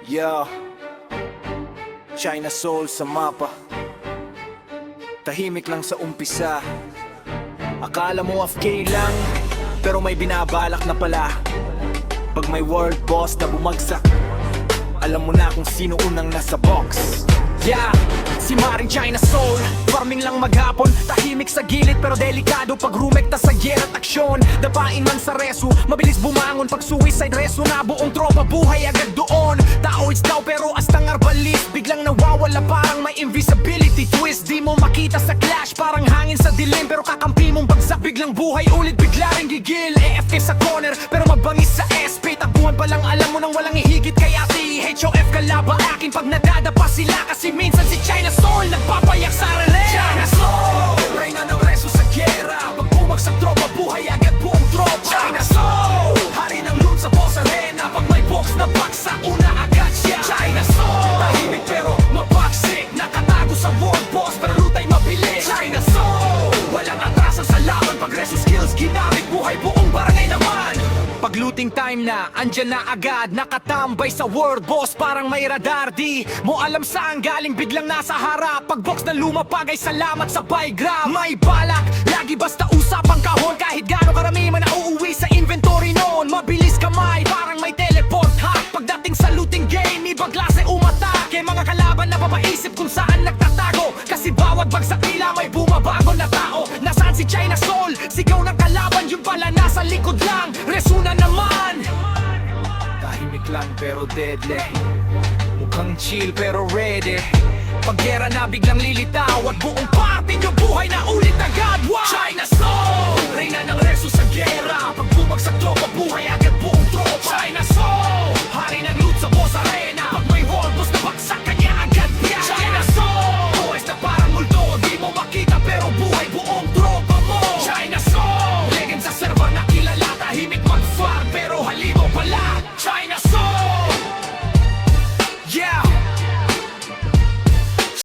Yo, China Soul sa mapa. Tahimik lang sa umpisa. Akala mo AFK lang, pero may binabalak na pala. Pag may world boss na bumagsak, alam mo na kung sino unang nasa box. Yeah, si Maring China Soul, farming lang maghapon, tahimik sa gilid pero delikado pag rumekta sa yer at aksyon. Dapain man sa reso, mabilis bumangon pag suicide reso na buong tropa buhay agad doon. Tao it's tao pero astang arbalis, biglang nawawala parang may invisibility twist. Di mo makita sa clash, parang hangin sa dilim, pero kakampi mong bagsak biglang buhay ulit, bigla ring gigil. AFK sa corner pero mabangis sa SP, takbuhan pa lang alam mo nang walang ihigit kay ate. HOF kalaba akin pag nadadapa sila, kasi minsan si China Soul nagpapayak sa relay. China Soul, reyna ng reso sa gera, pag bumagsak tropa buhay agad buong tropa. China Soul, hari ng loot sa boss arena, pag may box na baksa una agad siya. China Soul, tahimik pero mabagsik, nakatago sa world boss pero lutay mabilis. China Soul, walang atrasan sa laban, pag reso skills ginamit buhay buong barangay naman. Pag looting time na, andyan na agad, nakatambay sa world boss parang may radar. Di mo alam saan galing, biglang nasa harap. Pag box na lumapag ay salamat sa buy grab. May balak, lagi basta usapang kahon, kahit gaano karami man nauuwi sa inventory noon. Mabilis kamay, parang may teleport hack. Pagdating sa looting game, ibang klase umatake. Mga kalaban na papaisip kung saan nagtatago, kasi bawat bagsak nila may bumabago na tao. Nasaan si China Soul? Sigaw ng kalaban, yun pala nasa likod lang. Resuna naman, tahimik lang pero deadly, mukhang chill pero ready. Pag gera na biglang lilitaw at buong party nyo buhay na ulit agad. Wow! China Soul, reyna ng reso sa gera, pag bumagsak tropa buhay agad buong tropa. China Soul,